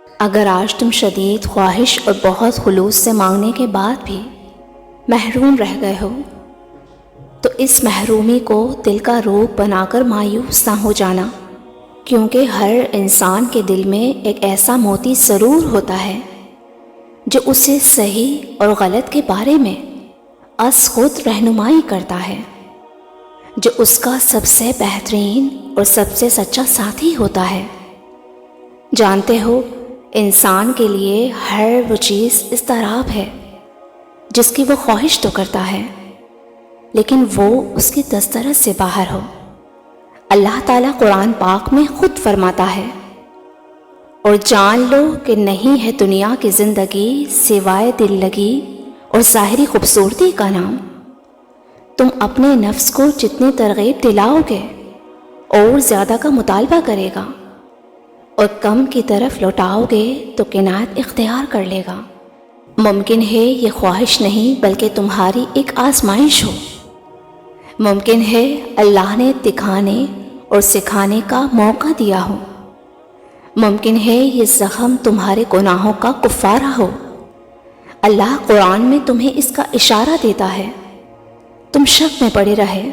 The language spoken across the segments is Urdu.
اگر آج تم شدید خواہش اور بہت خلوص سے مانگنے کے بعد بھی محروم رہ گئے ہو تو اس محرومی کو دل کا روگ بنا کر مایوس نہ ہو جانا، کیونکہ ہر انسان کے دل میں ایک ایسا موتی ضرور ہوتا ہے جو اسے صحیح اور غلط کے بارے میں از خود رہنمائی کرتا ہے، جو اس کا سب سے بہترین اور سب سے سچا ساتھی ہوتا ہے۔ جانتے ہو، انسان کے لیے ہر وہ چیز اضطراب ہے جس کی وہ خواہش تو کرتا ہے لیکن وہ اس کی دسترس سے باہر ہو۔ اللہ تعالیٰ قرآن پاک میں خود فرماتا ہے، اور جان لو کہ نہیں ہے دنیا کی زندگی سوائے دل لگی اور ظاہری خوبصورتی کا نام۔ تم اپنے نفس کو جتنی ترغیب دلاؤ گے اور زیادہ کا مطالبہ کرے گا، اور کم کی طرف لوٹاؤ گے تو کنایت اختیار کر لے گا۔ ممکن ہے یہ خواہش نہیں بلکہ تمہاری ایک آزمائش ہو۔ ممکن ہے اللہ نے دکھانے اور سکھانے کا موقع دیا ہو۔ ممکن ہے یہ زخم تمہارے گناہوں کا کفارہ ہو۔ اللہ قرآن میں تمہیں اس کا اشارہ دیتا ہے، تم شک میں پڑے رہے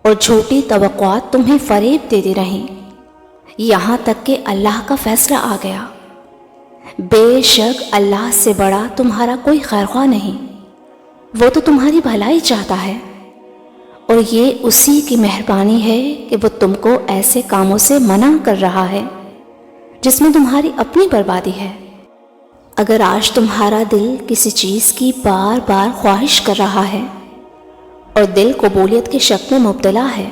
اور جھوٹی توقعات تمہیں فریب دیتی رہیں، یہاں تک کہ اللہ کا فیصلہ آ گیا۔ بے شک اللہ سے بڑا تمہارا کوئی خیرخواہ نہیں، وہ تو تمہاری بھلائی چاہتا ہے، اور یہ اسی کی مہربانی ہے کہ وہ تم کو ایسے کاموں سے منع کر رہا ہے جس میں تمہاری اپنی بربادی ہے۔ اگر آج تمہارا دل کسی چیز کی بار بار خواہش کر رہا ہے اور دل قبولیت کے شک میں مبتلا ہے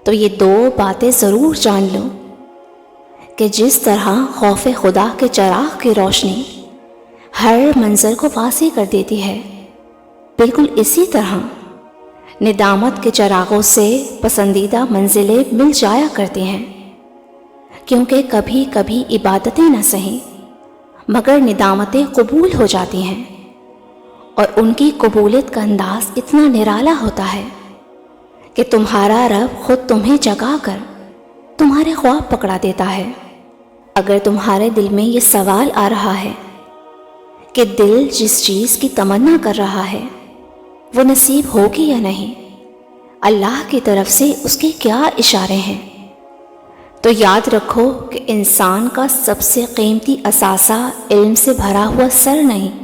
تو یہ دو باتیں ضرور جان لو کہ جس طرح خوف خدا کے چراغ کی روشنی ہر منظر کو واضح کر دیتی ہے، بالکل اسی طرح ندامت کے چراغوں سے پسندیدہ منزلیں مل جایا کرتی ہیں، کیونکہ کبھی کبھی عبادتیں نہ سہیں مگر ندامتیں قبول ہو جاتی ہیں، اور ان کی قبولیت کا انداز اتنا نرالا ہوتا ہے کہ تمہارا رب خود تمہیں جگا کر تمہارے خواب پکڑا دیتا ہے۔ اگر تمہارے دل میں یہ سوال آ رہا ہے کہ دل جس چیز کی تمنا کر رہا ہے وہ نصیب ہوگی یا نہیں، اللہ کی طرف سے اس کے کیا اشارے ہیں، تو یاد رکھو کہ انسان کا سب سے قیمتی اثاثہ علم سے بھرا ہوا سر نہیں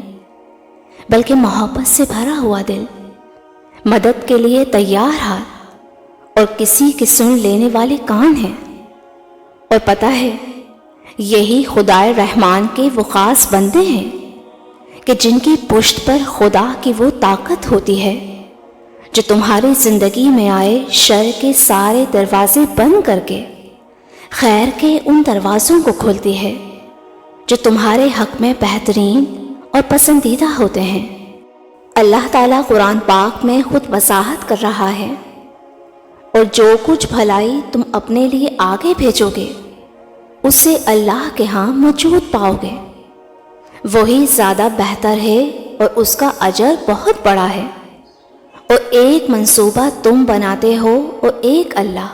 بلکہ محبت سے بھرا ہوا دل، مدد کے لیے تیار ہاتھ اور کسی کے سن لینے والے کان ہیں۔ اور پتہ ہے، یہی خدائے رحمان کے وہ خاص بندے ہیں کہ جن کی پشت پر خدا کی وہ طاقت ہوتی ہے جو تمہاری زندگی میں آئے شر کے سارے دروازے بند کر کے خیر کے ان دروازوں کو کھولتی ہے جو تمہارے حق میں بہترین اور پسندیدہ ہوتے ہیں۔ اللہ تعالیٰ قرآن پاک میں خود وضاحت کر رہا ہے، اور جو کچھ بھلائی تم اپنے لیے آگے بھیجو گے اسے اللہ کے ہاں موجود پاؤ گے، وہی زیادہ بہتر ہے اور اس کا اجر بہت بڑا ہے۔ اور ایک منصوبہ تم بناتے ہو اور ایک اللہ،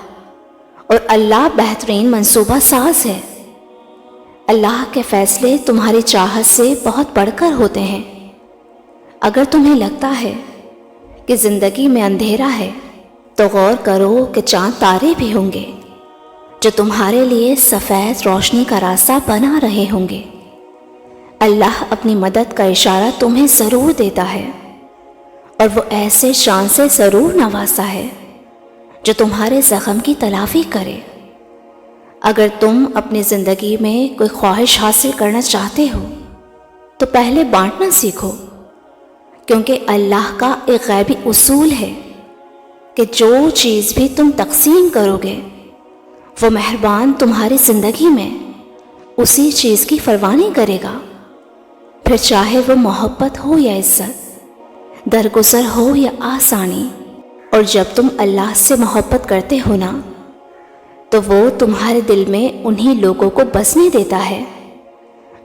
اور اللہ بہترین منصوبہ ساز ہے۔ اللہ کے فیصلے تمہاری چاہت سے بہت بڑھ کر ہوتے ہیں۔ اگر تمہیں لگتا ہے کہ زندگی میں اندھیرا ہے تو غور کرو کہ چاند تارے بھی ہوں گے جو تمہارے لیے سفید روشنی کا راستہ بنا رہے ہوں گے۔ اللہ اپنی مدد کا اشارہ تمہیں ضرور دیتا ہے، اور وہ ایسے شان سے ضرور نوازتا ہے جو تمہارے زخم کی تلافی کرے۔ اگر تم اپنی زندگی میں کوئی خواہش حاصل کرنا چاہتے ہو تو پہلے بانٹنا سیکھو، کیونکہ اللہ کا ایک غیبی اصول ہے کہ جو چیز بھی تم تقسیم کرو گے وہ مہربان تمہاری زندگی میں اسی چیز کی فروانی کرے گا، پھر چاہے وہ محبت ہو یا عزت، درگزر ہو یا آسانی۔ اور جب تم اللہ سے محبت کرتے ہو نا تو وہ تمہارے دل میں انہی لوگوں کو بسنے دیتا ہے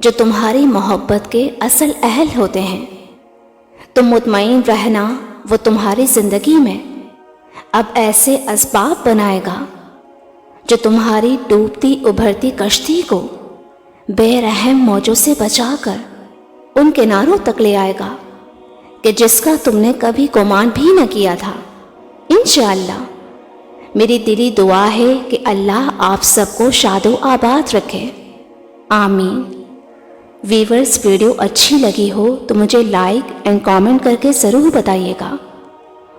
جو تمہاری محبت کے اصل اہل ہوتے ہیں۔ تم مطمئن رہنا، وہ تمہاری زندگی میں اب ایسے اسباب بنائے گا جو تمہاری ڈوبتی ابھرتی کشتی کو بے رحم موجوں سے بچا کر ان کناروں تک لے آئے گا کہ جس کا تم نے کبھی گمان بھی نہ کیا تھا۔ انشاءاللہ میری دلی دعا ہے کہ اللہ آپ سب کو شاد و آباد رکھے، آمین۔ ویورز، ویڈیو اچھی لگی ہو تو مجھے لائک اینڈ کامنٹ کر کے ضرور بتائیے گا،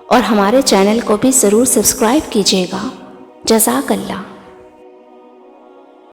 اور ہمارے چینل کو بھی ضرور سبسکرائب کیجیے گا۔ جزاک اللہ۔